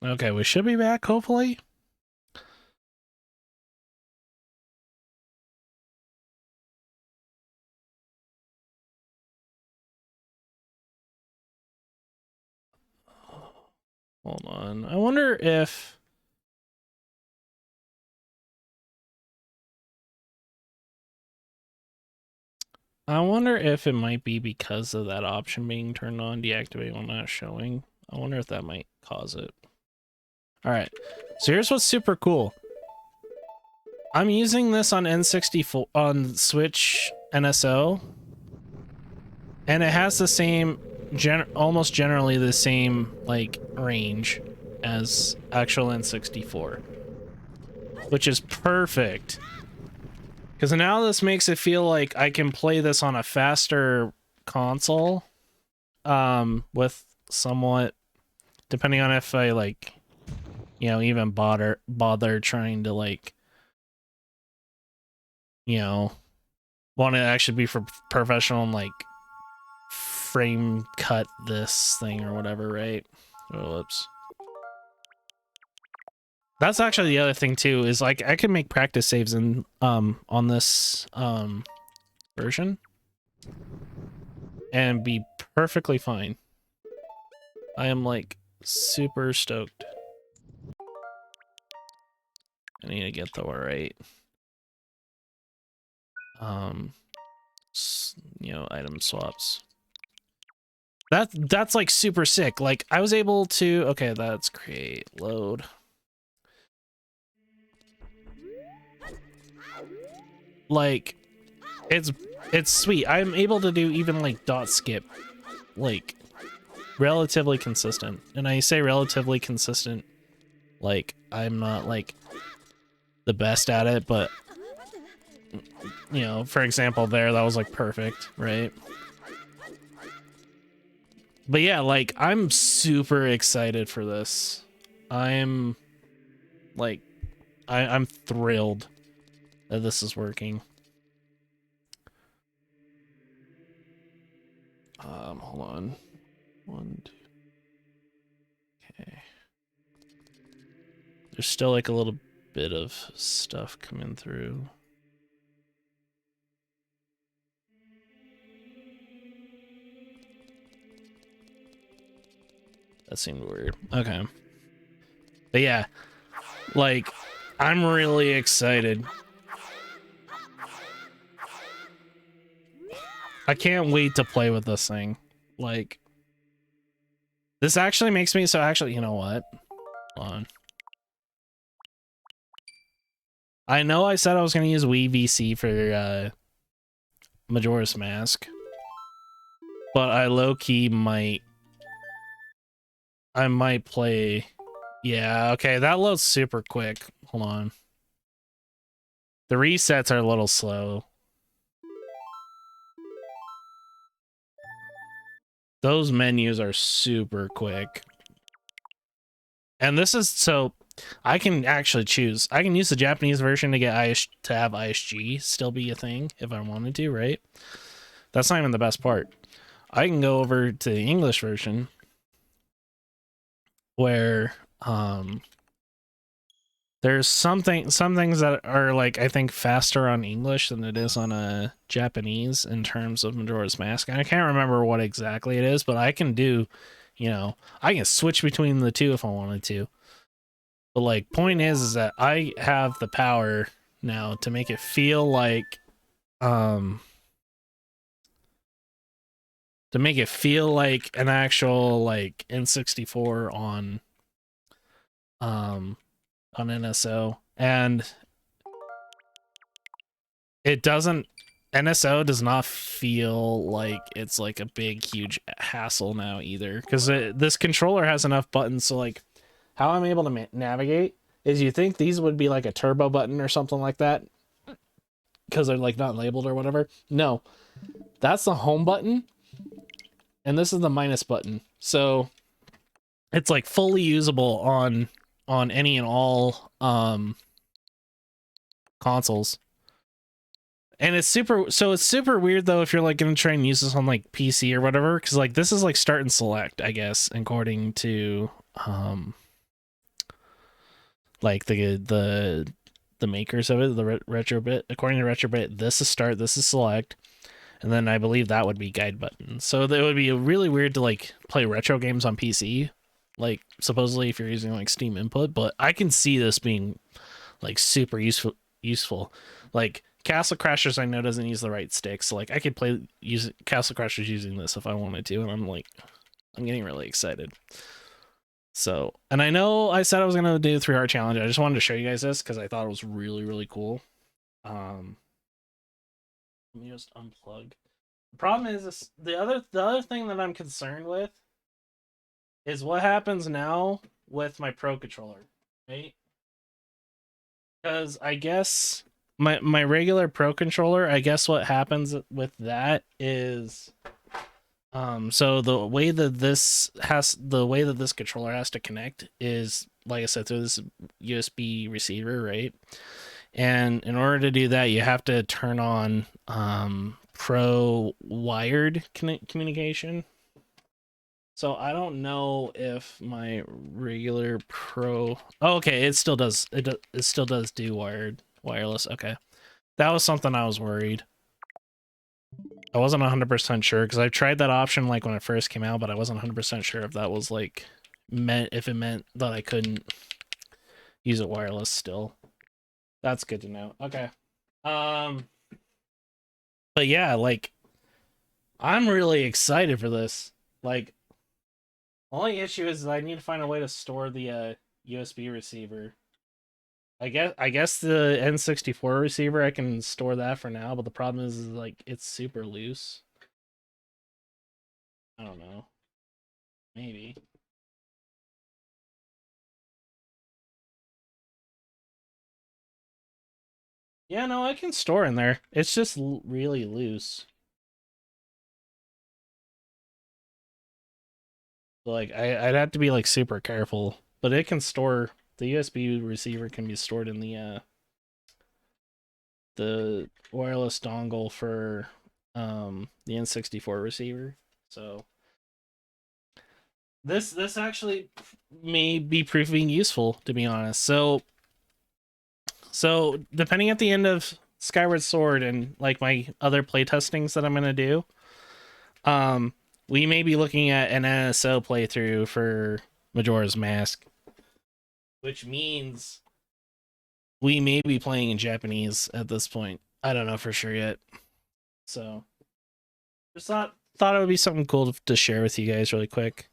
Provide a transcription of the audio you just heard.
Okay, we should be back, hopefully. Hold on. I wonder if... it might be because of that option being turned on, deactivate while not showing. I wonder if that might cause it. All right, so here's what's super cool. I'm using this on N64 on Switch NSO, and it has the same, almost generally the same like range as actual N64, which is perfect. Because now this makes it feel like I can play this on a faster console, with somewhat, depending on if I like, you know, even bother trying to like, you know, want to actually be for professional and like frame cut this thing or whatever, right? Oh, whoops. That's actually the other thing too, is like I can make practice saves in on this version and be perfectly fine. I am like super stoked. I need to get the right you know, item swaps. That's like super sick. Like I was able to, okay, that's create load. Like it's sweet. I'm able to do even like dot skip, like relatively consistent. And I say relatively consistent, like I'm not like the best at it, but you know, for example, there, that was like perfect, right? But yeah, like I'm super excited for this. I'm like, I'm thrilled that this is working. Hold on. 1, 2. Okay. There's still like a little bit of stuff coming through. That seemed weird. Okay. But yeah, like, I'm really excited. I can't wait to play with this thing. Like, this actually makes me, so actually, you know what? Hold on. I know I said I was going to use Wii VC for Majora's Mask, but I low-key might... I might play... Yeah, okay, that loads super quick. Hold on. The resets are a little slow. Those menus are super quick. And this is, so I can actually choose. I can use the Japanese version to get to have ISG still be a thing if I wanted to, right? That's not even the best part. I can go over to the English version where there's some things that are like, I think, faster on English than it is on a Japanese in terms of Majora's Mask. And I can't remember what exactly it is, but I can do, you know, I can switch between the two if I wanted to. But like, point is that I have the power now to make it feel like an actual like N64 on NSO, and it doesn't, NSO does not feel like it's like a big huge hassle now either, because this controller has enough buttons. So like, how I'm able to navigate is, you think these would be like a turbo button or something like that because they're like not labeled or whatever. No, that's the home button and this is the minus button. So it's like fully usable on any and all consoles. And it's super weird though if you're like gonna try and use this on like PC or whatever, because like this is like start and select, I guess, according to like the makers of it, the Retrobit. According to Retrobit, this is start, this is select, and then I believe that would be guide button. So it would be really weird to like play retro games on PC, like supposedly if you're using like Steam input. But I can see this being like super useful. Like Castle Crashers, I know doesn't use the right stick, so like I could play use Castle Crashers using this if I wanted to, and I'm getting really excited. So, and I know I said I was gonna do the 3 heart challenge. I just wanted to show you guys this because I thought it was really cool. Let me just unplug. The problem is this, the other thing that I'm concerned with is what happens now with my Pro controller, right? Because I guess my regular Pro controller, I guess what happens with that is so the way that this controller has to connect is, like I said, through this USB receiver, right? And in order to do that, you have to turn on Pro wired communication. So I don't know if my regular Pro. Oh, okay, it still does. It still does do wireless. Okay, that was something I was worried. I wasn't 100% sure because I tried that option like when it first came out, but I wasn't 100% sure if that was like if it meant that I couldn't use it wireless still. That's good to know. Okay. Um but yeah, like I'm really excited for this. Like only issue is I need to find a way to store the USB receiver. I guess the N64 receiver I can store that for now, but the problem is like it's super loose. I don't know. Maybe. Yeah, no, I can store in there. It's just really loose. Like I'd have to be like super careful, but it can store. The USB receiver can be stored in the wireless dongle for the N64 receiver. So this actually may be proving useful, to be honest. So depending at the end of Skyward Sword and like my other playtestings that I'm gonna do, um, we may be looking at an NSO playthrough for Majora's Mask, which means we may be playing in Japanese at this point. I don't know for sure yet. So just thought it would be something cool to share with you guys really quick.